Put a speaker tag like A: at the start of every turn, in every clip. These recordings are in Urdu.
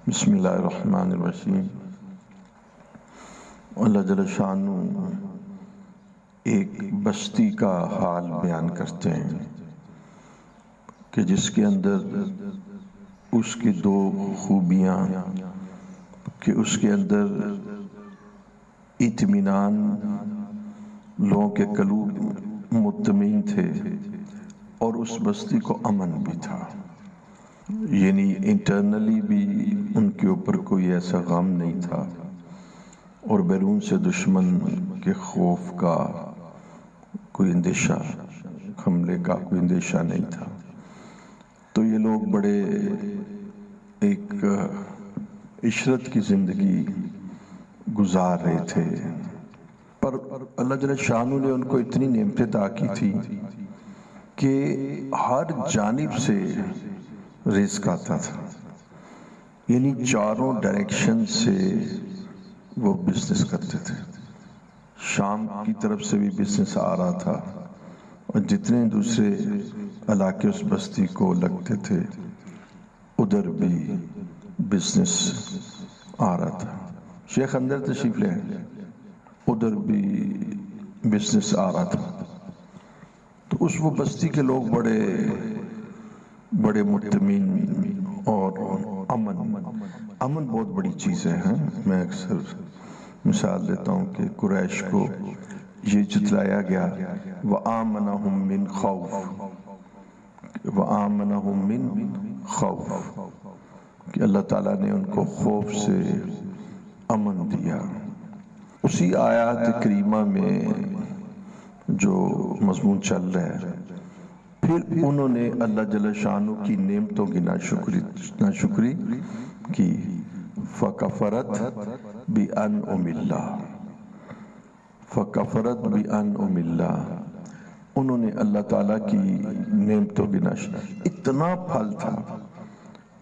A: بسم اللہ الرحمن الرحیم۔ اللہ جل شانہ ایک بستی کا حال بیان کرتے ہیں کہ جس کے اندر اس کی دو خوبیاں کہ اس کے اندر اطمینان، لوگوں کے قلوب مطمئن تھے اور اس بستی کو امن بھی تھا، یعنی انٹرنلی بھی ان کے اوپر کوئی ایسا غم نہیں تھا اور بیرون سے دشمن کے خوف کا کوئی اندیشہ، حملے کا کوئی اندیشہ نہیں تھا۔ تو یہ لوگ بڑے ایک عشرت کی زندگی گزار رہے تھے، پر اللہ جل شانہ نے ان کو اتنی نعمتیں عطا کی تھی کہ ہر جانب سے رزق آتا تھا، یعنی چاروں ڈائریکشن سے وہ بزنس کرتے تھے۔ شام کی طرف سے بھی بزنس آ رہا تھا اور جتنے دوسرے علاقے اس بستی کو لگتے تھے ادھر بھی بزنس آ رہا تھا۔ شیخ اندر تشریف لے آئے، ادھر بھی بزنس آ رہا تھا۔ تو اس وہ بستی کے لوگ بڑے مطمئن اور امن بہت بڑی چیز ہے۔ میں اکثر مثال دیتا ہوں کہ قریش کو یہ جتلایا گیا وَآمَنَهُم مِّن خَوْفٍ، وَآمَنَهُم مِّن خَوْفٍ، کہ اللہ تعالیٰ نے ان کو خوف سے امن دیا۔ اسی آیات کریمہ میں جو مضمون چل رہا ہے، پھر انہوں نے اللہ جل شانہ کی نعمتوں کی ناشکری کی، فَكَفَرَتْ بِأَنْعُمِ اللَّهِ، فَكَفَرَتْ بِأَنْعُمِ اللَّهِ، انہوں نے اللہ تعالیٰ کی نعمتوں کی ناشکری۔ اتنا پھل تھا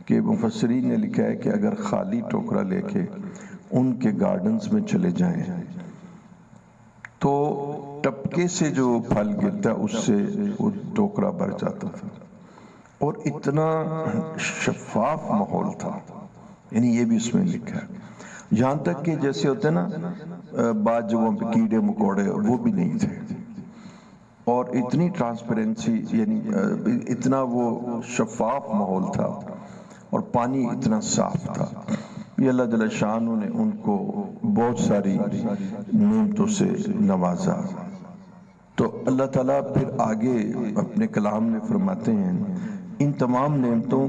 A: کہ مفسرین نے لکھا ہے کہ اگر خالی ٹوکرا لے کے ان کے گارڈنز میں چلے جائیں تو ٹپکے سے جو پھل گرتا اس سے وہ ٹوکرا بھر جاتا تھا، اور اتنا شفاف ماحول تھا، یعنی یہ بھی اس میں لکھا ہے۔ یہاں تک کہ جیسے ہوتے نا بعض جگہوں پہ کیڑے مکوڑے، وہ بھی نہیں تھے، اور اتنی ٹرانسپیرنسی، یعنی اتنا وہ شفاف ماحول تھا اور پانی اتنا صاف تھا۔ یہ اللہ جل شانہ نے ان کو بہت ساری نعمتوں سے نوازا۔ تو اللہ تعالیٰ پھر آگے اپنے کلام میں فرماتے ہیں ان تمام نعمتوں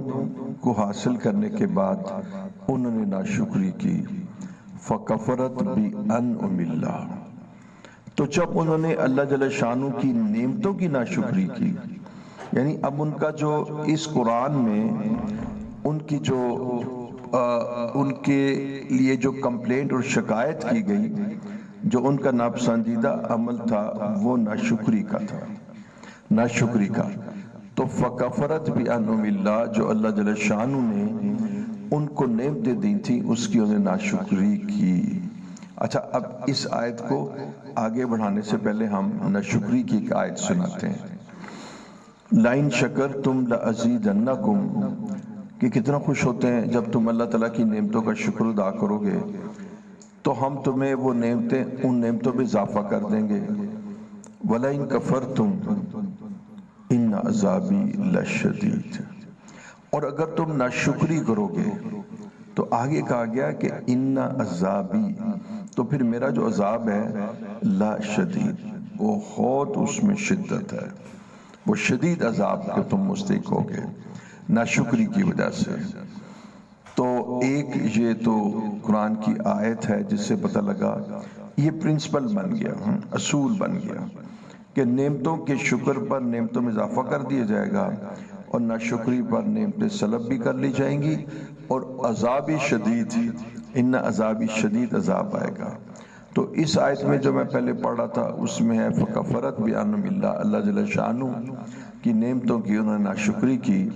A: کو حاصل کرنے کے بعد انہوں نے ناشکری کی، فَكَفَرَتْ بِأَنْعُمِ اللَّهِ، تو جب انہوں نے اللہ جل شانہ کی نعمتوں کی ناشکری کی، یعنی اب ان کا جو اس قرآن میں ان کی جو ان کے لیے جو کمپلینٹ اور شکایت کی گئی، جو ان کا ناپسندیدہ عمل تھا وہ ناشکری کا تھا، ناشکری کا۔ تو فَكَفَرَتْ بِأَنْعُمِ اللَّهِ، جو اللہ جل شانہ نے ان کو نعمتیں دی تھی اس کی انہیں ناشکری کی۔ اچھا، اب اس آیت کو آگے بڑھانے سے پہلے ہم ناشکری کی ایک آیت سناتے ہیں۔ لَإِن شَكَرْتُمْ لَأَزِيدَنَّكُمْ، کہ کتنا خوش ہوتے ہیں جب تم اللہ تعالیٰ کی نعمتوں کا شکر ادا کرو گے تو ہم تمہیں وہ نعمتیں، ان نعمتوں میں اضافہ کر دیں گے۔ وَلَئِن كَفَرْتُمْ إِنَّ عَذَابِي لَشَدِيدٌ، اور اگر تم ناشکری کرو گے تو آگے کہا گیا کہ إِنَّ عَذَابِي، تو پھر میرا جو عذاب ہے لَشَدِيد، بہت اس میں شدت ہے، وہ شدید عذاب کے تم مستحق ہوگے ناشکری کی وجہ سے۔ تو ایک یہ تو قرآن کی آیت ہے جس سے پتہ لگا، یہ پرنسپل بن گیا، اصول بن گیا کہ نعمتوں کے شکر پر نعمتوں میں اضافہ کر دیا جائے گا اور ناشکری پر نعمتیں سلب بھی کر لی جائیں گی، اور عذاب شدید، ان عذابی شدید عذاب آئے گا۔ تو اس آیت میں جو میں پہلے پڑھ رہا تھا اس میں ہے فَكَفَرَتْ بِأَنْعُمِ اللَّهِ، اللہ جل شانہ کی نعمتوں کی انہوں نے ناشکری کی،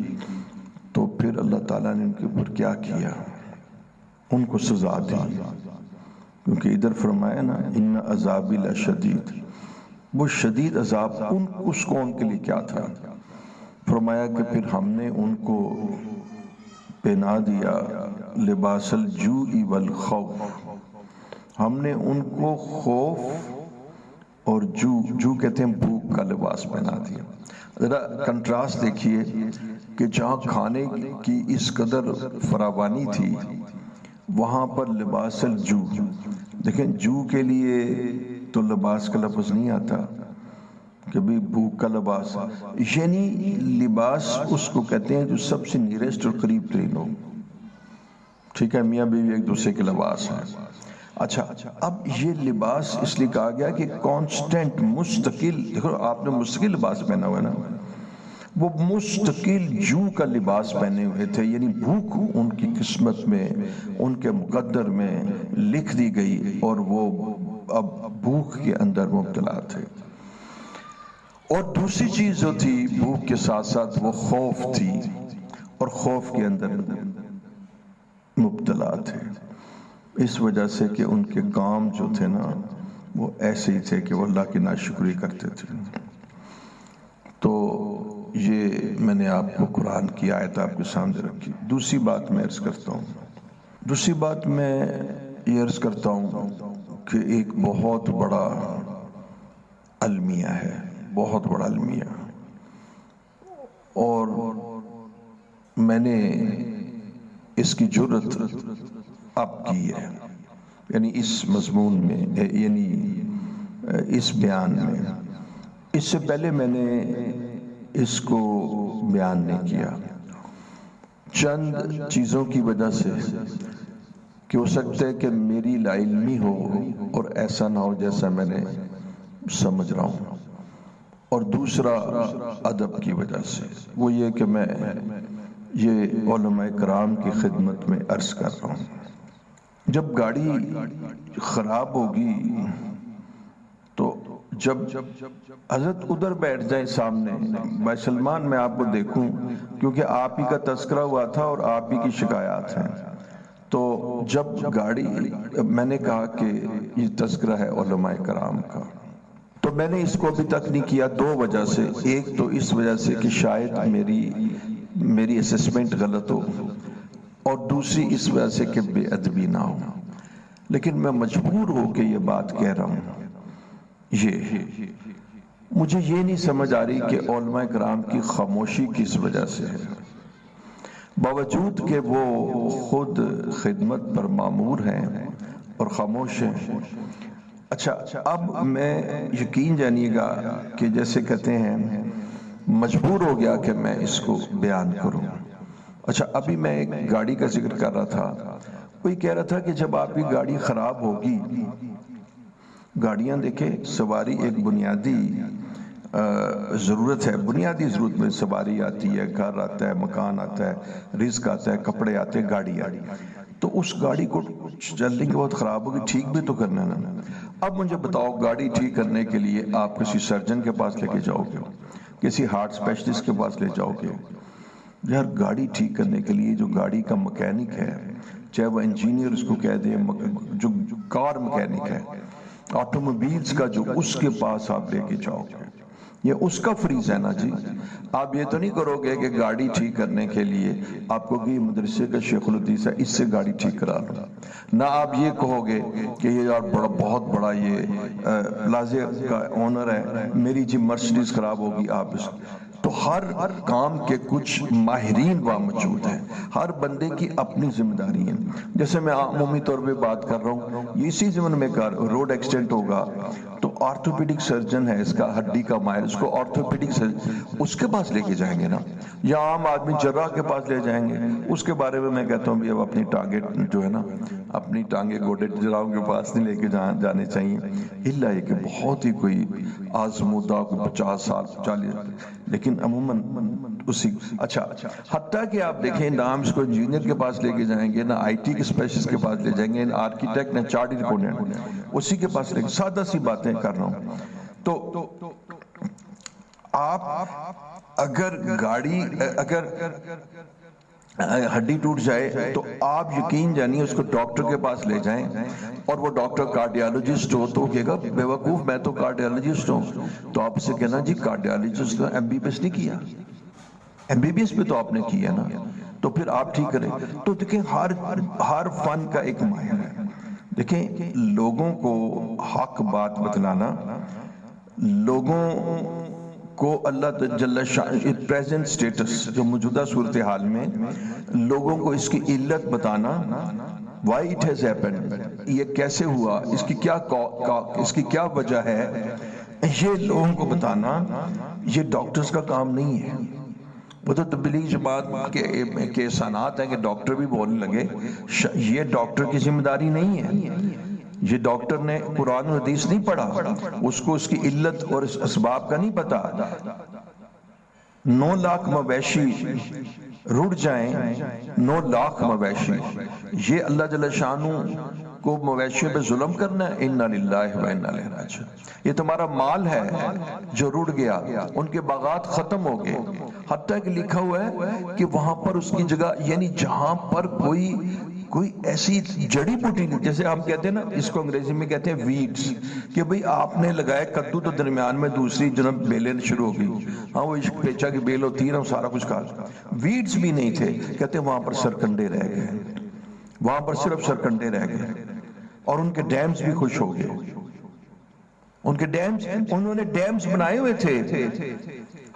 A: تو پھر اللہ تعالیٰ نے ان کے اوپر کیا کیا، ان کو سزا دی۔ کیونکہ ادھر فرمایا نا ان عذابی لشدید، وہ شدید عذاب اس قوم کے لیے کیا تھا۔ فرمایا کہ پھر ہم نے ان کو پہنا دیا لباس الجوع والخوف، ہم نے ان کو خوف اور جو کہتے ہیں بھوک کا لباس پہنا دیا۔ ذرا کنٹراسٹ دیکھیے کہ جہاں کھانے کی اس قدر فراوانی تھی وہاں پر لباس الجوع، دیکھیں جو کے لیے تو لباس کا لفظ نہیں آتا کہ بھی بھوک کا لباس، یعنی لباس اس کو کہتے ہیں جو سب سے نیرسٹ اور قریب ترین ہو، ٹھیک ہے، میاں بیوی ایک دوسرے کے لباس ہیں۔ اچھا، اب یہ لباس اس لیے کہا گیا کہ کانسٹنٹ، مستقل، دیکھو آپ نے مستقل لباس پہنا ہوا ہے نا، وہ مستقل جو کا لباس پہنے ہوئے تھے، یعنی بھوک ان کی قسمت میں، ان کے مقدر میں لکھ دی گئی، اور وہ اب بھوک کے اندر مبتلا تھے۔ اور دوسری چیز جو تھی بھوک کے ساتھ ساتھ وہ خوف تھی، اور خوف کے اندر مبتلا تھے، اس وجہ سے کہ ان کے کام جو تھے نا وہ ایسے ہی تھے کہ وہ اللہ کی ناشکری کرتے تھے۔ تو یہ میں نے آپ کو قرآن کی آیت آپ کے سامنے رکھی۔ دوسری بات میں عرض کرتا ہوں کہ ایک بہت بڑا المیہ ہے، بہت بڑا المیہ، اور میں نے اس کی جرت اب کی ہے، یعنی اس مضمون میں، یعنی اس بیان میں۔ اس سے پہلے میں نے اس کو بیان نہیں کیا، چند چیزوں کی وجہ سے، کہ ہو سکتا ہے کہ میری لا علمی ہو اور ایسا نہ ہو جیسا میں نے سمجھ رہا ہوں، اور دوسرا ادب کی وجہ سے، وہ یہ کہ میں یہ علماء کرام کی خدمت میں عرض کر رہا ہوں۔ جب گاڑی خراب ہوگی تو جب حضرت ادھر بیٹھ جائیں سامنے، میں سلمان میں آپ کو دیکھوں، کیونکہ آپ ہی کا تذکرہ ہوا تھا اور آپ ہی کی شکایات ہیں، تو جب گاڑی، میں نے کہا کہ یہ تذکرہ ہے علماء کرام کا، تو میں نے اس کو ابھی تک نہیں کیا دو وجہ سے۔ ایک تو اس وجہ سے کہ شاید میری اسسمنٹ غلط ہو، اور دوسری اس وجہ سے کہ بے ادبی نہ ہو، لیکن میں مجبور ہو کے یہ بات کہہ رہا ہوں۔ مجھے یہ نہیں سمجھ آ رہی کہ علماء کرام کی خاموشی کس وجہ سے ہے، باوجود کہ وہ خود خدمت پر مامور ہیں اور خاموش ہیں۔ اچھا، اب میں یقین جانیے گا کہ جیسے کہتے ہیں مجبور ہو گیا کہ میں اس کو بیان کروں۔ اچھا، ابھی میں ایک گاڑی کا ذکر کر رہا تھا، کوئی کہہ رہا تھا کہ جب آپ کی گاڑی خراب ہوگی، گاڑیاں دیکھیں، سواری ایک بنیادی ضرورت ہے، بنیادی ضرورت میں سواری آتی ہے، گھر آتا ہے، مکان آتا ہے، رزق آتا ہے، کپڑے آتے ہیں، گاڑی آتی ہے، تو اس گاڑی کو چلنے کے بعد خراب ہوگی، ٹھیک بھی تو کرنا ہے نا۔ اب مجھے بتاؤ، گاڑی ٹھیک کرنے کے لیے آپ کسی سرجن کے پاس لے کے جاؤ گے، کسی ہارٹ اسپیشلسٹ کے پاس لے جاؤ گے؟ یار گاڑی ٹھیک کرنے کے لیے جو گاڑی کا مکینک ہے، چاہے وہ انجینئر اس کو کہہ دیں، جو کار مکینک ہے، آٹوموبیلز کا، جو اس کے پاس آپ لے کے جاؤ گے، یہ اس کا فریض ہے نا جی۔ آپ یہ تو نہیں کرو گے کہ گاڑی ٹھیک کرنے کے لیے آپ کو کہ مدرسے کا شیخ الحدیث ہے، اس سے گاڑی ٹھیک کرا لو، نہ آپ یہ کہو گے کہ یہ یار بہت بڑا یہ پلازے کا اونر ہے، میری جی مرسڈیز خراب ہوگی، آپ اس تو ہر کام کے کچھ ماہرین وہاں موجود ہیں، ہر بندے کی اپنی ذمہ داری ہے۔ جیسے میں عمومی طور پہ بات کر رہا ہوں، اسی زمن میں روڈ ایکسیڈنٹ ہوگا تو آرتھوپیڈک سرجن ہے، اس کا ہڈی کا ماہر، اس کو آرتھوپیڈک سرجن اس کے پاس لے کے جائیں گے نا، یا عام آدمی جراح کے پاس لے جائیں گے۔ اس کے بارے میں کہتا ہوں بھی اب اپنی ٹانگیں جو ہے نا، اپنی ٹانگیں گوڈے جراحوں کے پاس نہیں لے کے جانے چاہیے، الا یہ کہ بہت ہی کوئی آزمودہ، کوئی 50 سال 40، لیکن عموماً اسی۔ اچھا، حتیٰ کہ آپ دیکھیں نہ ہم اس کو انجینئر کے پاس لے کے جائیں گے، نہ آئی ٹی کے اسپیشلسٹ کے پاس لے جائیں گے، نہ آرکیٹیکٹ، نہ چارٹرڈ اکاؤنٹنٹ، اسی کے پاس لے کے، سادہ سی باتیں کر رہا ہوں۔ تو آپ اگر گاڑی، اگر ہڈی ٹوٹ جائے تو آپ یقین جانیے اس کو ڈاکٹر کے پاس لے جائیں، اور وہ ڈاکٹر کارڈیالوجسٹ ہو تو کہے گا بے وقوف میں تو کارڈیالوجسٹ ہوں، تو آپ سے کہنا جی کارڈیالوجسٹ تو ایم بی بی ایس نہیں کیا، MBBS پہ تو آپ نے کی ہے نا، تو پھر آپ ٹھیک کریں. تو دیکھیں ہر فن کا ایک ماہر ہے. دیکھیں لوگوں کو حق بات بتلانا، لوگوں کو اللہ جل شان پریزنٹ سٹیٹس جو موجودہ صورتحال میں لوگوں کو اس کی علت بتانا، why it has happened، یہ کیسے ہوا، اس کی کیا وجہ ہے، یہ لوگوں کو بتانا یہ ڈاکٹرز کا کام نہیں ہے. وہ تو تبلیغ جماعت کے احسانات ہیں کہ ڈاکٹر بھی بولنے لگے. یہ ڈاکٹر کی ذمہ داری نہیں ہے. یہ ڈاکٹر نے قرآن و حدیث نہیں پڑھا، اس کو اس کی علت اور اس اسباب کا نہیں پتا. 9 لاکھ مویشی رڑ جائیں، 9 لاکھ مویشی، یہ اللہ جل شانہ کو مویشیوں پہ ظلم کرنا ہے؟ انا للہ و انا الیہ راجعون. یہ تمہارا مال ہے جو رڑ گیا، ان کے باغات ختم ہو گئے. حتیٰ کہ لکھا ہوا ہے کہ وہاں پر اس کی جگہ، یعنی جہاں پر کوئی ایسی جڑی بوٹی نہیں، جیسے ہم کہتے ہیں نا، اس کو انگریزی میں کہتے ہیں ویڈز، کہ بھئی آپ نے لگایا کدو تو درمیان میں دوسری جنب بیلیں شروع ہو گئی. ہاں وہ عشق پیچا کی بیل ہوتی ہے نا، سارا کچھ کھا. ویڈز بھی نہیں تھے، کہتے ہیں وہاں پر سرکنڈے رہ گئے، وہاں پر صرف سرکنڈے رہ گئے، اور ان کے ڈیمز بھی خوش ہو گئے. ان کے ڈیمز، انہوں نے ڈیمز بنائے ہوئے تھے.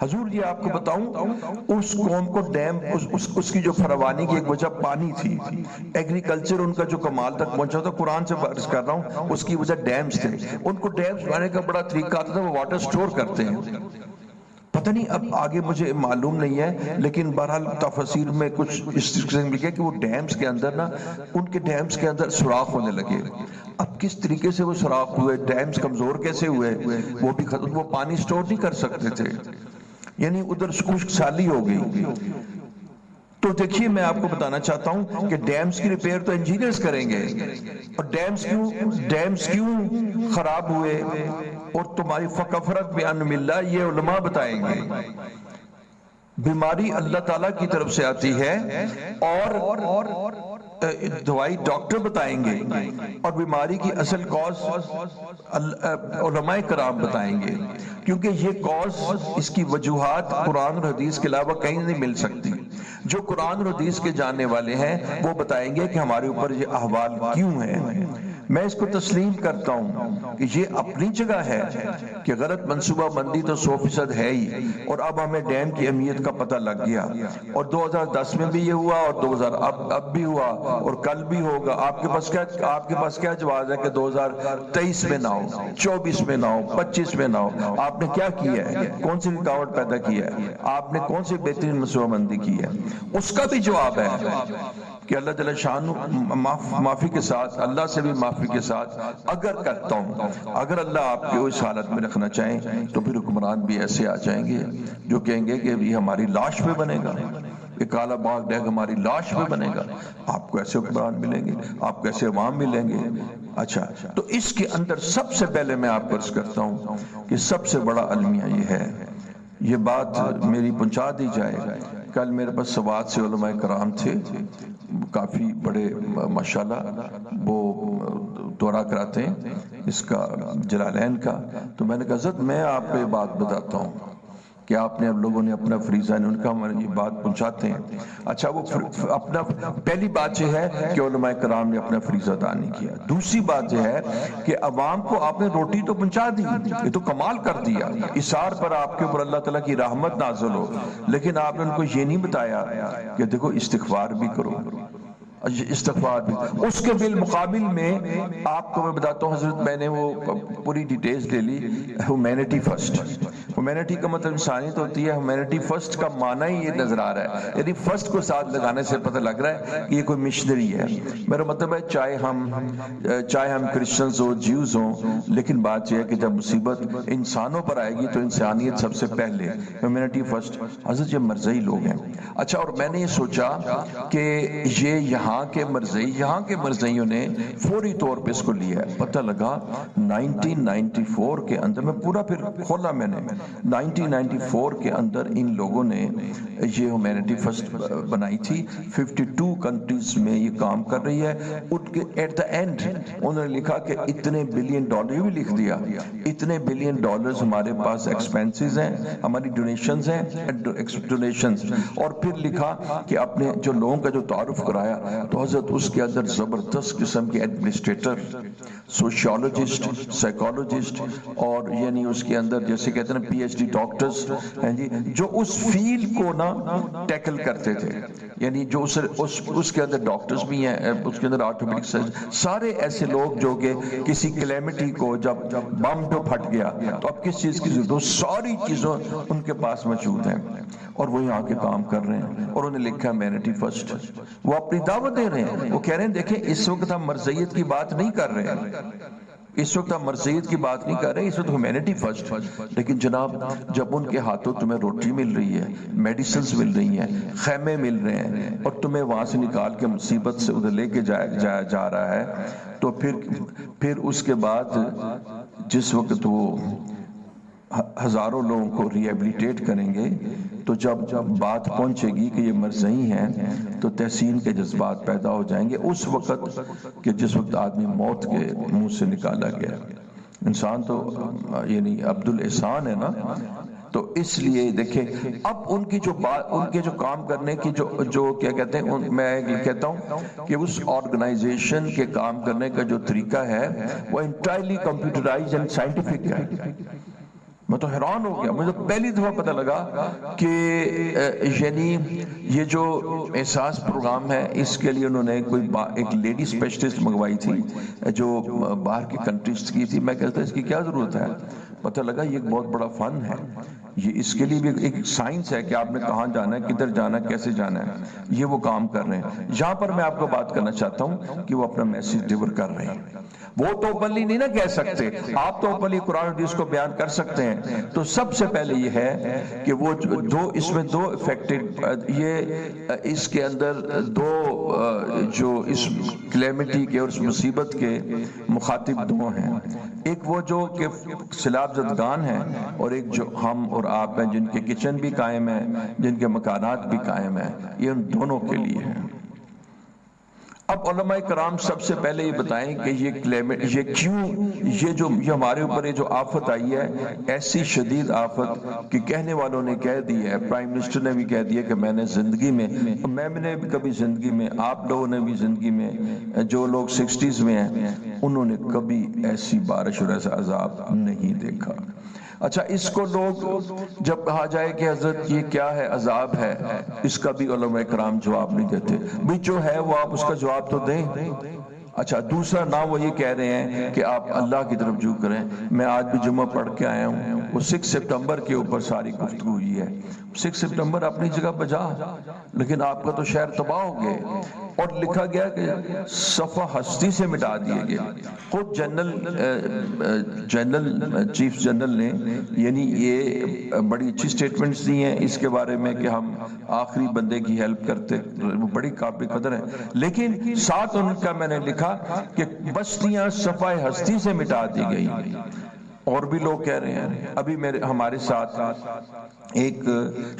A: حضور یہ آپ کو بتاؤں، اس قوم کو ڈیم، اس کی جو فراوانی کی ایک وجہ پانی تھی. ایگریکلچر ان کا جو کمال تک پہنچا تھا، قرآن سے بحث کر رہا ہوں، اس کی وجہ ڈیمز تھے. ان کو ڈیمز بنانے کا بڑا طریقہ آتا تھا، وہ واٹر سٹور کرتے ہیں. پتہ نہیں اب آگے مجھے معلوم نہیں ہے، لیکن بہرحال تفسیر میں کچھ اس قسم میں لکھا ہے کہ وہ ڈیمز کے اندر نا، ان کے ڈیمز کے اندر سوراخ ہونے لگے. اب کس طریقے سے وہ سوراخ ہوئے، ڈیمز کمزور کیسے ہوئے، وہ بھی ختم، وہ پانی سٹور نہیں کر سکتے تھے، یعنی ادھر خشک سالی ہو گئی. تو دیکھیے میں آپ کو بتانا چاہتا ہوں کہ ڈیمز کی ریپیئر تو انجینئرز کریں گے، اور ڈیمز کیوں خراب ہوئے اور تمہاری فکفرت بیان ملہ، یہ علماء بتائیں گے. بیماری اللہ تعالیٰ کی طرف سے آتی ہے، اور دوائی ڈاکٹر بتائیں گے، اور بیماری کی اصل کاز علماء کرام بتائیں گے، کیونکہ یہ کاز، اس کی وجوہات قرآن اور حدیث کے علاوہ کہیں نہیں مل سکتی. جو قرآن اور حدیث کے جاننے والے ہیں وہ بتائیں گے کہ ہمارے اوپر یہ احوال کیوں ہیں. میں اس کو تسلیم کرتا ہوں کہ یہ اپنی جگہ ہے کہ غلط منصوبہ بندی تو 100% ہے ہی، اور اب ہمیں ڈیم کی اہمیت کا پتہ لگ گیا، اور 2010 میں بھی یہ ہوا، اور اب بھی ہوا، اور کل بھی ہوگا. آپ کے پاس کیا جواز ہے کہ 2023 میں نہ ہو، 24 میں نہ ہو، 25 میں نہ ہو؟ آپ نے کیا کیا ہے؟ کون سی رکاوٹ پیدا کی ہے؟ آپ نے کون سی بہترین منصوبہ بندی کی ہے؟ اس کا بھی جواب ہے کہ اللہ جل شانہ معافی کے ساتھ، اللہ سے بھی معافی کے ساتھ اگر کرتا ہوں، اگر اللہ آپ کو اس حالت میں رکھنا چاہیں تو پھر حکمران بھی ایسے آ جائیں گے جو کہیں گے کہ یہ ہماری لاش پہ بنے گا، یہ کالا باغ ڈیگ ہماری لاش پہ بنے گا. آپ کو ایسے حکمران ملیں گے، آپ کو ایسے عوام ملیں گے. اچھا، تو اس کے اندر سب سے پہلے میں آپ کو عرض کرتا ہوں کہ سب سے بڑا المیہ یہ ہے، یہ بات میری پہنچا دی جائے. کل میرے پاس سوات سے علماء کرام تھے، کافی بڑے ماشاءاللہ، وہ دورہ کراتے ہیں اس کا جلالین کا. تو میں نے کہا حضرت میں آپ کو یہ بات بتاتا ہوں کہ آپ نے اب لوگوں نے اپنا فریضہ، ان کا ہمارے یہ بات پہنچاتے ہیں. اچھا، وہ اپنا پہلی بات یہ ہے کہ علماء کرام نے اپنا فریضہ ادا نہیں کیا. دوسری بات یہ ہے کہ عوام کو آپ نے روٹی تو پہنچا دی، یہ تو کمال کر دیا، اسار پر آپ کے اوپر اللہ تعالیٰ کی رحمت نازل ہو، لیکن آپ نے ان کو یہ نہیں بتایا کہ دیکھو استغفار بھی کرو، استغفار بھی. اس کے بالمقابل میں آپ کو میں بتاتا ہوں حضرت، میں نے وہ پوری ڈیٹیلز لے لی. ہیومینٹی فرسٹ، ہیومینٹی کا مطلب انسانیت ہوتی ہے. ہیومینٹی فرسٹ کا معنی ہی یہ نظر آ رہا ہے، یعنی فرسٹ کو ساتھ لگانے سے پتہ لگ رہا ہے کہ یہ کوئی مشنری ہے. میرا مطلب ہے چاہے ہم کرسچنز ہو، جیوز ہوں، لیکن بات یہ ہے کہ جب مصیبت انسانوں پر آئے گی تو انسانیت سب سے پہلے، ہیومینٹی فرسٹ. حضرت یہ مرزئی لوگ ہیں. اچھا، اور میں نے یہ سوچا کہ یہ یہاں یہاں کے مرزائیوں نے فوری طور پہ اس کو لیا ہے۔ پتہ لگا 1994 کے اندر، میں پورا پھر کھولا میں نے، 1994 کے اندر ان لوگوں نے یہ ہیومینٹی فرسٹ بنائی تھی، 52 کنٹریز میں یہ کام کر رہی ہے۔ ان کے ایٹ دا اینڈ انہوں نے لکھا کہ اتنے بلین ڈالر، یہ بھی لکھ دیا، اتنے بلین ڈالرز ہمارے پاس ایکسپینسز ہیں، ہماری ڈونیشنز ہیں، ڈونیشنز، اور پھر لکھا کہ اپنے جو لوگوں کا جو تعارف کرایا تو حضرت اس کے اندر زبردست قسم کے ایڈمنسٹریٹر، سوشیولوجسٹ، سائیکالوجسٹ، اور یعنی اس کے اندر جیسے کہتے ہیں نا پی ایچ ڈی ڈاکٹرز ہیں جی، جو اس فیلڈ کو نا ٹیکل کرتے تھے، یعنی جو اس کے اندر ڈاکٹرز بھی ہیں، اس کے اندر آرتھوپیڈک سرجن، سارے ایسے لوگ جو کہ کسی کلیمٹی کو جب بم جو پھٹ گیا تو اب کس چیز کی ضرورت، وہ ساری چیزیں ان کے پاس موجود ہیں، اور وہ یہاں کے کام کر رہے ہیں، اور انہوں نے لکھا ہیومینٹی فرسٹ۔ وہ اپنی دعوت دے رہے ہیں، وہ کہہ رہے ہیں دیکھیں اس وقت ہم مرزیت کی بات نہیں کر رہے ہیں، اس وقت ہم مرزیت کی بات نہیں کر رہے، اس وقت ہیومینٹی فرسٹ۔ لیکن جناب جب ان کے ہاتھوں تمہیں روٹی مل رہی ہے، میڈیسنز مل رہی ہیں، خیمے مل رہے ہیں، اور تمہیں وہاں سے نکال کے مصیبت سے ادھر لے کے جا رہا ہے، تو پھر اس کے بعد جس وقت وہ ہزاروں لوگوں کو ری ایبلیٹیٹ کریں گے، تو جب بات پہنچے گی کہ یہ مرزئی ہیں تو تحسین کے جذبات پیدا ہو جائیں گے اس وقت کہ جس وقت آدمی موت کے منہ سے نکالا گیا۔ انسان تو یعنی عبد الاحسان ہے نا، تو اس لیے دیکھیں اب ان کی جو بات، ان کے جو کام کرنے کی جو کیا کہتے ہیں، میں یہ کہتا ہوں کہ اس آرگنائزیشن کے کام کرنے کا جو طریقہ ہے وہ انٹائرلی کمپیوٹرائز اینڈ سائنٹیفک ہے۔ میں تو حیران ہو گیا، مجھے پہلی دفعہ پتہ لگا کہ یعنی یہ جو احساس پروگرام ہے اس کے لیے انہوں نے ایک لیڈی اسپیشلسٹ منگوائی تھی جو باہر کی کنٹریز کی تھی۔ میں کہتا اس کی کیا ضرورت ہے، پتہ لگا یہ ایک بہت بڑا فن ہے، یہ اس کے لیے بھی ایک سائنس ہے کہ آپ نے کہاں جانا ہے، کدھر جانا ہے، کیسے جانا ہے، یہ وہ کام کر رہے ہیں۔ یہاں پر میں آپ کو بات کرنا چاہتا ہوں کہ وہ اپنا میسیج ڈیلیور کر رہے ہیں۔ وہ تو اوپنلی نہیں نا کہہ سکتے، آپ تو اوپنلی قرآن حدیث کو بیان کر سکتے ہیں۔ تو سب سے پہلے یہ ہے کہ وہ اس میں دو افیکٹڈ، یہ اس کے اندر دو جو اس کلیمٹی کے اور اس مصیبت کے مخاطب دو ہیں، ایک وہ جو کہ سیلاب زدگان ہیں، اور ایک جو ہم اور آپ ہیں جن کے کچن بھی قائم ہیں، جن کے مکانات بھی قائم ہیں، یہ ان دونوں کے لیے ہیں۔ اب علماء کرام سب سے پہلے یہ بتائیں کہ یہ کیوں یہ ہمارے اوپر یہ جو آفت آئی ہے، ایسی شدید آفت کہ کہنے والوں نے کہہ دی ہے، پرائم منسٹر نے بھی کہہ دیا کہ میں نے زندگی میں بھی کبھی زندگی میں، آپ لوگوں نے بھی زندگی میں، جو لوگ 60s میں ہیں انہوں نے کبھی ایسی بارش اور ایسا عذاب نہیں دیکھا۔ اچھا اس کو لوگ جب کہا جائے کہ حضرت یہ کیا ہے، عذاب ہے، اس کا بھی علماء کرام جواب نہیں دیتے، بھی جو ہے وہ آپ اس کا جواب تو دیں۔ اچھا دوسرا نہ وہ یہ کہہ رہے ہیں کہ آپ اللہ کی طرف رجوع کریں۔ میں آج بھی جمعہ پڑھ کے آیا ہوں، وہ 6 سپٹمبر کے اوپر ساری گفتگو ہوئی ہے۔ 6 سپٹمبر اپنی جگہ بجا، لیکن آپ کا تو شہر تباہ ہو گئے، اور لکھا گیا کہ صفحہ ہستی سے مٹا دیے گئے۔ خود جنرل چیف جنرل نے یعنی یہ بڑی اچھی سٹیٹمنٹس دی ہیں اس کے بارے میں کہ ہم آخری بندے کی ہیلپ کرتے، وہ بڑی قابل قدر ہے، لیکن ساتھ ان کا میں نے لکھا کہ بستیاں صفحہ ہستی سے مٹا دی گئی۔ اور بھی لوگ کہہ رہے ہیں، ابھی ہمارے ساتھ ایک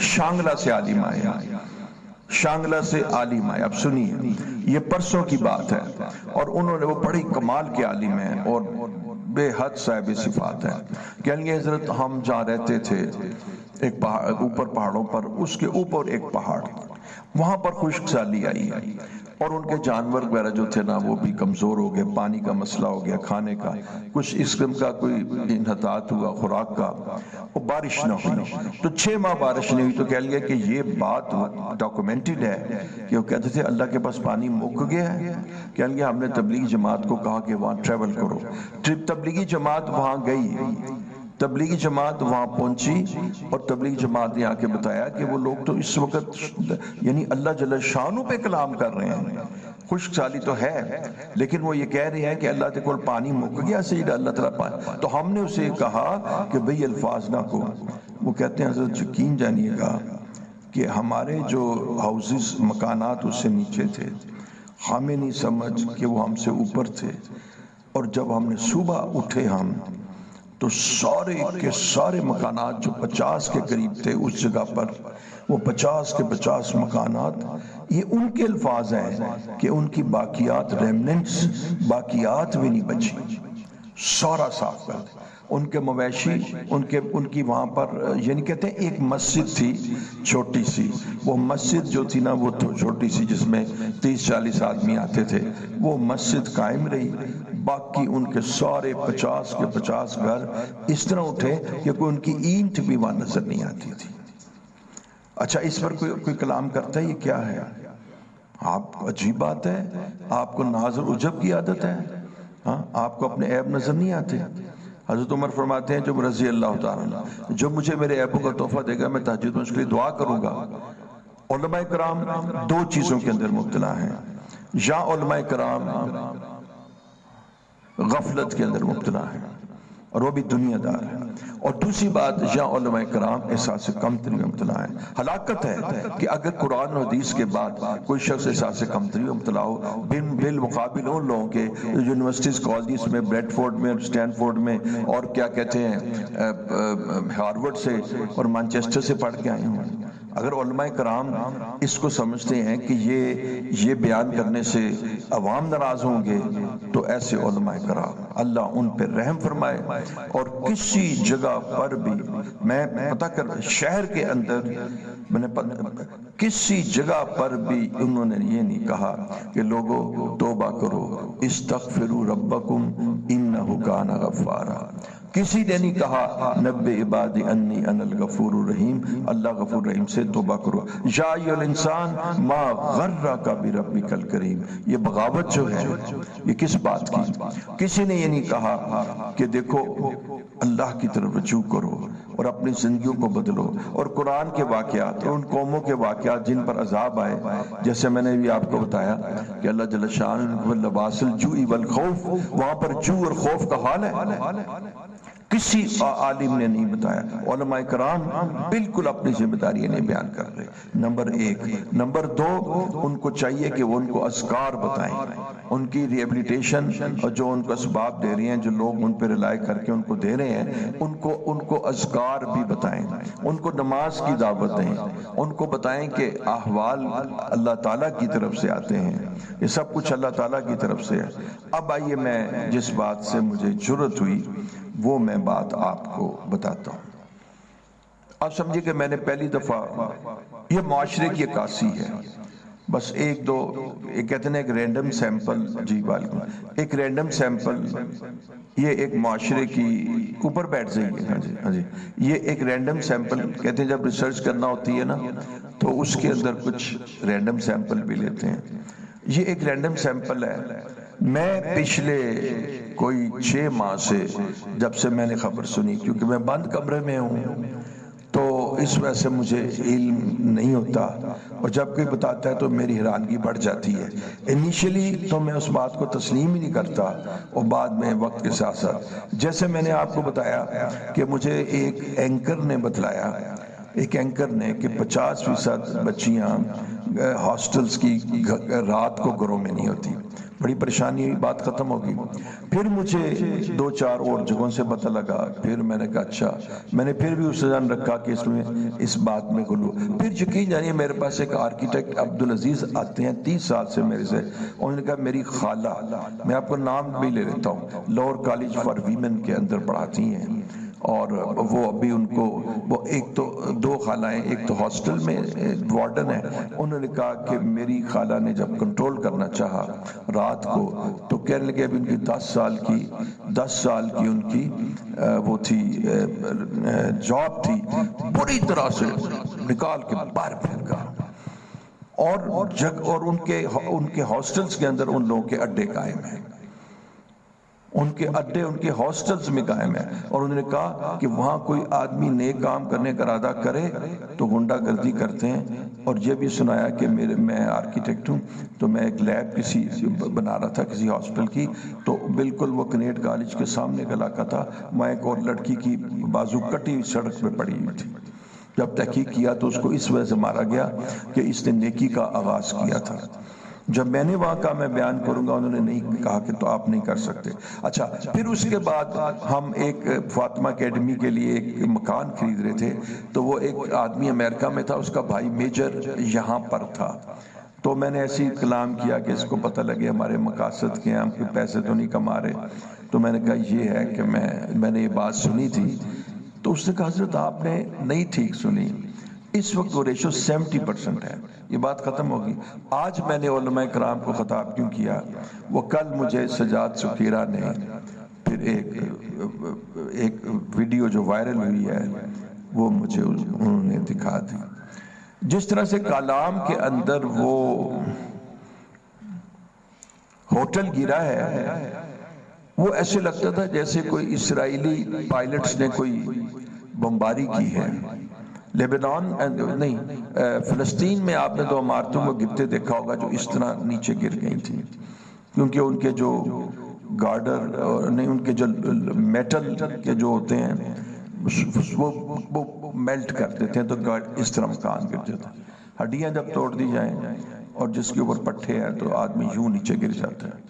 A: شانگلہ سے عالم آیا، شانگلہ سے عالم آیا، اب سنیے یہ پرسوں کی بات ہے، اور انہوں نے وہ بڑی کمال کے عالم ہیں اور بے حد صاحب صفات ہے۔ کہیں گے حضرت ہم جہاں رہتے تھے ایک پہاڑ اوپر، پہاڑوں پر، اس کے اوپر ایک پہاڑ، وہاں پر خشک سالی آئی اور ان کے جانور وغیرہ جو تھے نا وہ بھی کمزور ہو گئے، پانی کا مسئلہ ہو گیا، کھانے کا کچھ اس قسم کا کوئی انحطاط ہوا خوراک کا، اور بارش نہ ہوئی، تو 6 ماہ بارش نہیں ہوئی۔ تو کہہ لیا کہ یہ بات ڈاکومنٹڈ ہے کہ وہ کہتے تھے اللہ کے پاس پانی مک گیا ہے۔ کہہ لیا ہم نے تبلیغی جماعت کو کہا کہ وہاں ٹریول کرو، تبلیغی جماعت وہاں گئی، تبلیغی جماعت وہاں پہنچی، اور تبلیغی جماعت نے آ کے بتایا کہ وہ لوگ تو اس وقت یعنی اللہ جل شانہ پہ کلام کر رہے ہیں، خشک سالی تو ہے لیکن وہ یہ کہہ رہے ہیں کہ اللہ تعالیٰ پانی مک گیا، سیدھا اللہ تعالیٰ پانی۔ تو ہم نے اسے کہا کہ بھئی الفاظ نہ کو، وہ کہتے ہیں حضرت یقین جانیے گا کہ ہمارے جو ہاؤسز مکانات اس سے نیچے تھے، ہمیں نہیں سمجھ کہ وہ ہم سے اوپر تھے، اور جب ہم نے صبح اٹھے ہم تو سارے کے سارے مکانات جو 50 کے قریب تھے اس جگہ پر، وہ 50 کے 50 مکانات، یہ ان کے الفاظ ہیں کہ ان کی باقیات، ریمننٹس، باقیات بھی نہیں بچی، سارا صاف کر دیا۔ ان کے مویشی، ان کی وہاں پر، یعنی کہتے ہیں ایک مسجد تھی چھوٹی سی، وہ مسجد جو تھی نا وہ چھوٹی سی جس میں 30-40 آدمی آتے تھے، وہ مسجد قائم رہی۔ باقی ان کے سارے 50 کے 50 گھر اس طرح اٹھے کہ کوئی ان کی اینٹ بھی وہاں نظر نہیں آتی تھی۔ اچھا، اس پر کوئی کلام کرتا ہے یہ کیا ہے؟ آپ، عجیب بات ہے، آپ کو ناز اور عجب کی عادت ہے، ہاں، آپ کو اپنے عیب نظر نہیں آتے۔ حضرت عمر فرماتے ہیں جب رضی اللہ تعالیٰ عنہ، جو مجھے میرے عیبوں کا تحفہ دے گا میں تہجد میں اس کے لیے دعا کروں گا۔ علماء کرام دو چیزوں کے اندر مبتلا ہیں، یا علماء کرام غفلت کے اندر مبتلا ہیں اور وہ بھی دنیا دار ہے، اور دوسری بات، یا علماء کرام احساس کمتری میں مبتلا ہیں۔ ہلاکت ہے کہ اگر قرآن و حدیث کے بعد کوئی شخص احساس کمتری میں مبتلا ہو، بالمقابل ان لوگوں کے یونیورسٹیز، کالجز میں، بریڈ فورڈ میں، اسٹینڈ فورڈ میں، اور کیا کہتے ہیں ہارورڈ سے اور مانچسٹر سے پڑھ کے آئے ہوں۔ اگر علماء کرام اس کو سمجھتے ہیں کہ یہ بیان کرنے سے عوام ناراض ہوں گے، تو ایسے علماء کرام اللہ ان پہ رحم فرمائے۔ اور کسی جگہ پر بھی، میں پتہ کر شہر کے اندر میں نے کسی جگہ پر بھی انہوں نے یہ نہیں کہا کہ لوگوں توبہ کرو، استغفروا ربکم انہ کان غفارا۔ کسی نے نہیں کہا نبئ عبادی انی انا الغفور الرحیم، اللہ غفور رحیم سے توبہ کرو۔ یا ایھا الانسان ما غرک بربک الکریم، یہ بغاوت جو ہے یہ کس بات کی؟ کسی نے یہ نہیں کہا کہ دیکھو اللہ کی طرف رجوع کرو اور اپنی زندگیوں کو بدلو، اور قرآن کے واقعات اور ان قوموں کے واقعات جن پر عذاب آئے، جیسے میں نے بھی آپ کو بتایا کہ اللہ جل شانہ لباس الجوع والخوف، وہاں پر جوع اور خوف کا حال ہے، کسی عالم نے نہیں بتایا۔ علماء کرام بالکل اپنی ذمہ داری نہیں بیان کر رہے، نمبر ایک۔ نمبر دو، ان کو چاہیے کہ وہ ان کو اذکار بتائیں، ان کی ریبلیٹیشن، اور جو ان کو اسباب دے رہے ہیں، جو لوگ ان پہ رلائی کر کے ان کو دے رہے ہیں، ان کو اذکار بھی بتائیں، ان کو نماز کی دعوت دیں، ان کو بتائیں کہ احوال اللہ تعالیٰ کی طرف سے آتے ہیں، یہ سب کچھ اللہ تعالیٰ کی طرف سے ہے۔ اب آئیے میں جس بات سے مجھے جرأت ہوئی وہ میں بات آپ کو بتاتا ہوں۔ اب سمجھے کہ میں نے پہلی دفعہ، یہ معاشرے کی عکاسی ہے، بس ایک دو، ایک کہتے ہیں ایک رینڈم سیمپل، جی بالکل، ایک رینڈم سیمپل، یہ ایک معاشرے کی، اوپر بیٹھ جائیے، ہاں جی ہاں جی، یہ ایک رینڈم سیمپل کہتے ہیں، جب ریسرچ کرنا ہوتی ہے نا تو اس کے اندر کچھ رینڈم سیمپل بھی لیتے ہیں۔ یہ ایک رینڈم سیمپل ہے۔ میں پچھلے کوئی 6 ماہ سے، جب سے میں نے خبر سنی، کیونکہ میں بند کمرے میں ہوں تو اس وجہ سے مجھے علم نہیں ہوتا، اور جب کوئی بتاتا ہے تو میری حیرانگی بڑھ جاتی ہے۔ انیشلی تو میں اس بات کو تسلیم ہی نہیں کرتا، اور بعد میں وقت کے ساتھ ساتھ، جیسے میں نے آپ کو بتایا کہ مجھے ایک اینکر نے بتلایا، ایک اینکر نے، کہ 50% بچیاں ہاسٹلز کی رات کو گھروں میں نہیں ہوتی، بڑی پریشانی ہوئی، بات ختم ہوگی۔ پھر مجھے 2-4 اور جگہوں سے پتہ لگا، پھر میں نے کہا اچھا، میں نے پھر بھی اس سے جان رکھا کہ اس بات میں غلو۔ پھر یقین جانیے میرے پاس ایک آرکیٹیکٹ عبدالعزیز آتے ہیں 30 سال سے میرے سے، انہوں نے کہا میری خالہ، میں آپ کو نام بھی لے لیتا ہوں، لاہور کالج فار ویمن کے اندر پڑھاتی ہیں، اور وہ ابھی ان کو، وہ ایک تو 2 خالائیں، ایک تو ہاسٹل میں وارڈن ہے، انہوں نے کہا کہ میری خالہ نے جب کنٹرول کرنا چاہا رات کو تو کہنے لگے ابھی ان کی 10 سال کی ان کی وہ تھی جاب تھی، بری طرح سے نکال کے باہر پھینکا، اور ان کے ہاسٹلز کے اندر ان لوگوں کے اڈے قائم ہیں، ان کے اڈے ان کے ہاسٹلز میں قائم ہے، اور انہوں نے کہا کہ وہاں کوئی آدمی نیک کام کرنے کا ارادہ کرے تو غنڈہ گردی کرتے ہیں۔ اور یہ بھی سنایا کہ میں آرکیٹیکٹ ہوں، تو میں ایک لیب کسی بنا رہا تھا کسی ہاسپٹل کی، تو بالکل وہ کنیٹ کالج کے سامنے کا علاقہ تھا، وہاں ایک اور لڑکی کی بازو کٹی ہوئی سڑک پہ پڑی ہوئی تھی۔ جب تحقیق کیا تو اس کو اس وجہ سے مارا گیا کہ اس نے نیکی کا آغاز کیا تھا۔ جب میں نے وہاں کہا میں بیان کروں گا، انہوں نے نہیں کہا کہ تو آپ نہیں کر سکتے۔ اچھا، پھر اس کے بعد ہم ایک فاطمہ اکیڈمی کے لیے ایک مکان خرید رہے تھے، تو وہ ایک آدمی امریکہ میں تھا، اس کا بھائی میجر یہاں پر تھا، تو میں نے ایسی کلام کیا کہ اس کو پتہ لگے ہمارے مقاصد کے ہیں، ہم کوئی پیسے تو نہیں کما رہے۔ تو میں نے کہا یہ ہے کہ میں نے یہ بات سنی تھی، تو اس نے کہا حضرت آپ نے نہیں ٹھیک سنی، اس وقت وہ ریشو 70% ہے، یہ بات ختم ہوگی۔ آج میں نے علماء کرام کو خطاب کیوں کیا، وہ کل مجھے سجاد سکیرہ نے پھر ایک ویڈیو جو وائرل ہوئی ہے وہ مجھے انہوں نے دکھا دی، جس طرح سے کلام کے اندر وہ ہوٹل گرا ہے، وہ ایسے لگتا تھا جیسے کوئی اسرائیلی پائلٹس نے کوئی بمباری کی ہے۔ لیبنان نہیں، فلسطین میں آپ نے تو عمارتوں کو گرتے دیکھا ہوگا جو اس طرح نیچے گر گئی تھی، کیونکہ ان کے جو گارڈر نہیں، ان کے جو میٹل کے جو ہوتے ہیں وہ میلٹ کر دیتے ہیں، تو اس طرح مکان گر جاتا ہے۔ ہڈیاں جب توڑ دی جائیں اور جس کے اوپر پٹھے ہیں تو آدمی یوں نیچے گر جاتا ہے۔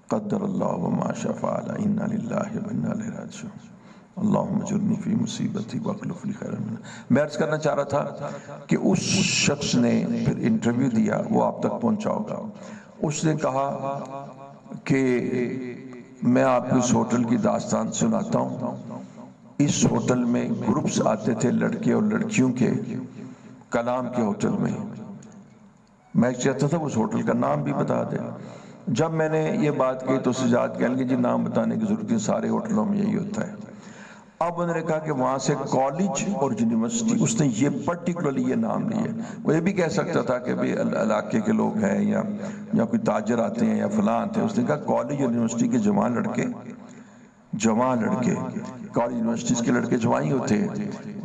A: قدر اللہ وما شاء فعل، انا للہ و انا الیہ راجعون، اللہم اجرنی فی مصیبتی واخلف لی خیرا منہا۔ میں عرض کرنا چاہ رہا تھا کہ اس شخص نے پھر انٹرویو دیا، وہ آپ تک پہنچا ہوگا، اس نے کہا کہ میں آپ کو اس ہوٹل کی داستان سناتا ہوں، اس ہوٹل میں گروپس آتے تھے لڑکے اور لڑکیوں کے، کلام کے ہوٹل میں۔ میں چاہتا تھا اس ہوٹل کا نام بھی بتا دے۔ جب میں نے یہ بات کہی تو سجاد کہنے لگے جی نام بتانے کی ضرورت نہیں، سارے ہوٹلوں میں یہی ہوتا ہے۔ اب انہوں نے کہا کہ وہاں سے کالج اور یونیورسٹی، اس نے یہ پرٹیکولرلی یہ نام لیا۔ وہ یہ بھی کہہ سکتا تھا کہ بھی علاقے کے لوگ ہیں یا کوئی تاجر آتے ہیں یا فلاں آتے ہیں، اس نے کہا کالج اور یونیورسٹی کے جوان لڑکے کالج یونیورسٹیز کے لڑکے جوان ہی ہوتے ہیں،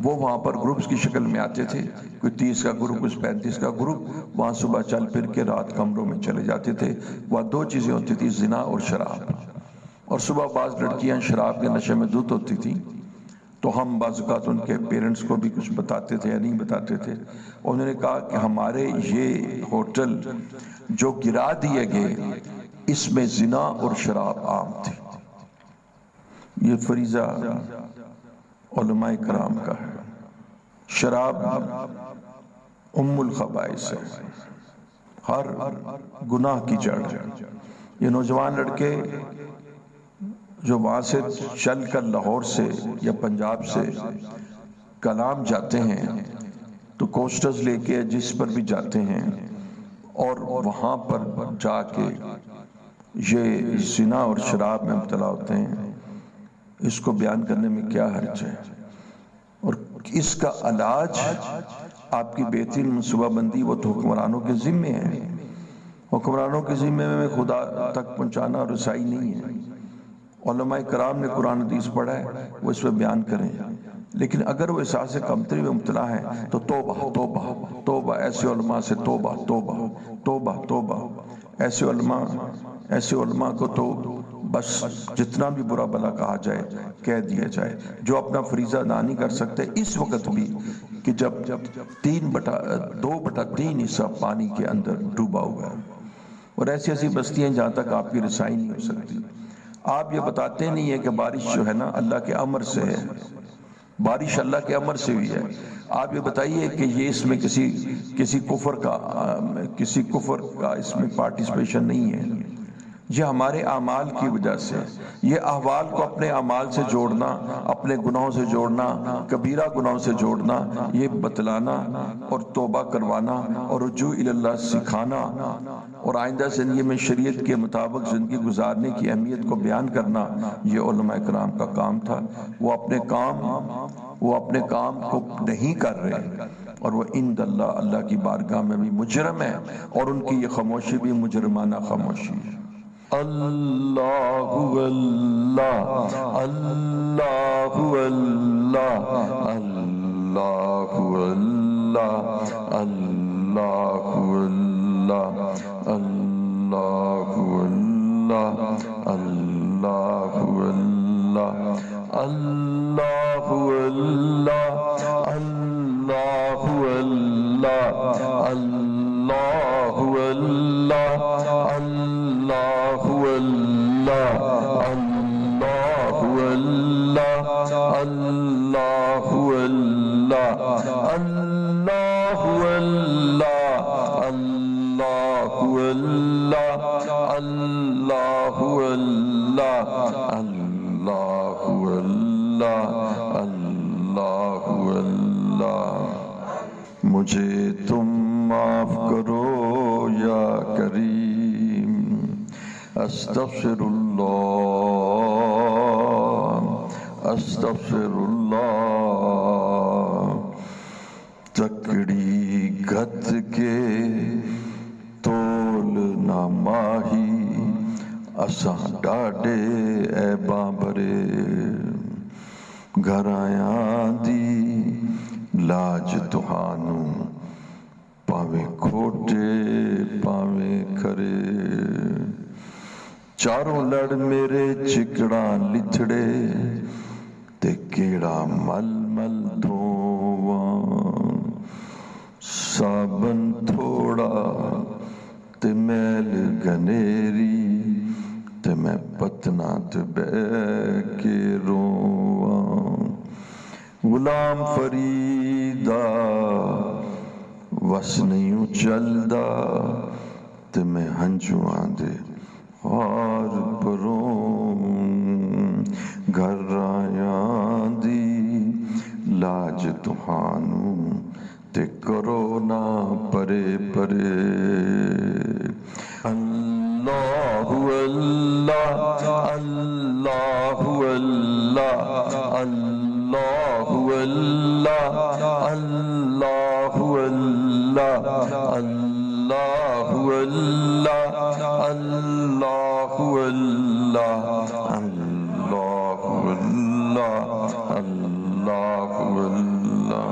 A: وہ وہاں پر گروپس کی شکل میں آتے تھے، کوئی 30 کا گروپ، کوئی 35 کا گروپ، وہاں صبح چل پھر کے رات کمروں میں چلے جاتے تھے۔ وہاں دو چیزیں ہوتی تھی، زنا اور شراب، اور صبح بعض لڑکیاں شراب کے نشے میں دھت ہوتی تھیں، تو ہم بعض اوقات ان کے پیرنٹس کو بھی کچھ بتاتے تھے یا نہیں بتاتے تھے۔ انہوں نے کہا کہ ہمارے یہ ہوٹل جو گرا دیے گئے، اس میں زنا اور شراب عام تھی۔ یہ فریضہ علماء کرام کا ہے، شراب ام الخبائث ہے، ہر گناہ کی جڑ ہے۔ یہ نوجوان لڑکے جو وہاں سے چل کر لاہور سے یا پنجاب سے کلام جاتے ہیں تو کوسٹرز لے کے جس پر بھی جاتے ہیں، اور وہاں پر جا کے یہ زنا اور شراب میں مبتلا ہوتے ہیں، اس کو بیان کرنے میں کیا حرج ہے؟ اور اس کا علاج، آپ کی بہترین منصوبہ بندی وہ تو حکمرانوں کے ذمے ہے، حکمرانوں کے ذمے میں خدا تک پہنچانا اور رسائی نہیں ہے۔ علماء کرام نے قرآن حدیث پڑھا ہے، وہ اس پہ بیان کریں، لیکن اگر وہ احساس کمتری میں مبتلا ہے تو توبہ توبہ توبہ، ایسے علماء سے توبہ توبہ توبہ توبہ۔ ایسے علماء کو تو بس جتنا بھی برا بلا کہا جائے کہہ دیا جائے، جو اپنا فریضہ ادا نہیں کر سکتے اس وقت بھی کہ جب 2/3 حصہ پانی کے اندر ڈوبا ہوا ہے، اور ایسی ایسی بستیاں جہاں تک آپ کی رسائی نہیں ہو سکتی۔ آپ یہ بتاتے نہیں ہیں کہ بارش جو ہے نا اللہ کے امر سے ہے، بارش اللہ کے امر سے ہوئی ہے۔ آپ یہ بتائیے کہ یہ اس میں کسی کفر کا اس میں پارٹیسپیشن نہیں ہے، یہ ہمارے اعمال کی وجہ سے، یہ احوال کو اپنے اعمال سے جوڑنا، اپنے گناہوں سے جوڑنا، کبیرہ گناہوں سے جوڑنا، یہ بتلانا اور توبہ کروانا اور رجوع اللہ سکھانا اور آئندہ زندگی میں شریعت کے مطابق زندگی گزارنے کی اہمیت کو بیان کرنا، یہ علماء کرام کا کام تھا۔ وہ اپنے کام کو نہیں کر رہے، اور وہ عند اللہ، اللہ کی بارگاہ میں بھی مجرم ہے، اور ان کی یہ خاموشی بھی مجرمانہ خاموشی ہے۔ اللہ اللہ اللہ اللہ اللہ اللہ اللہ اللہ اللہ اللہ اللہ اللہ اللہ اللہ اللہ اللہ اللہ اللہ اللہ اللہ اللہ اللہ اللہ اللہ اللہ اللہ اللہ اللہ اللہ اللہ اللہ مجھے تم معاف کرو یا کریم استغفر اللہ استغفر اللہ تکڑی گھت کے تول نہ ماہی اساں ڈاڈے اے بابرے گھر آیاں دی لاج تہانوں پاویں کھوٹے پاویں کھرے چاروں لڑ میرے چکڑاں لچھڑے تے کیڑا مل مل دھواں صابن تھوڑا تے میل گنیری تے میں پتنا تے بے کے رواں غلام فریدا وس نہیں چلدا تے میں ہنجواں دے ہار پروں گھر آیاں دی لاج تہانوں تے کرو نا پرے پرے اللہ اللہ اللہ اللہ اللہ اللہ اللہ اللہ اللہ اللہ اللہ اللہ اللہ اللہ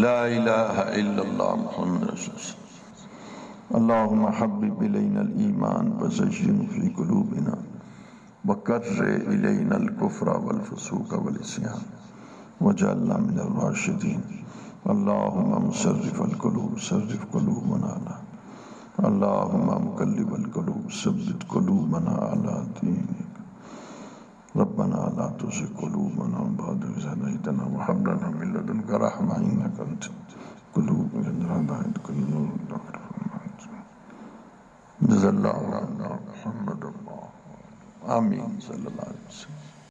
A: لا الہ الا اللہ محمد رسول اللہ اللہم حبب الینا الایمان وزینہ فی قلوبنا وکرر الینا الکفر والفسوق والعصیان واجعلنا من الراشدین اللہم مصرف القلوب صرف قلوبنا اللہم مقلب القلوب ثبت قلوبنا علی دینک ربنا لا تزغ قلوبنا بعد إذ هديتنا وهب لنا من لدنك رحمة إنك أنت قلوب هدايتك النور جزا الله عنا محمد الله آمين صلى الله عليه وسلم.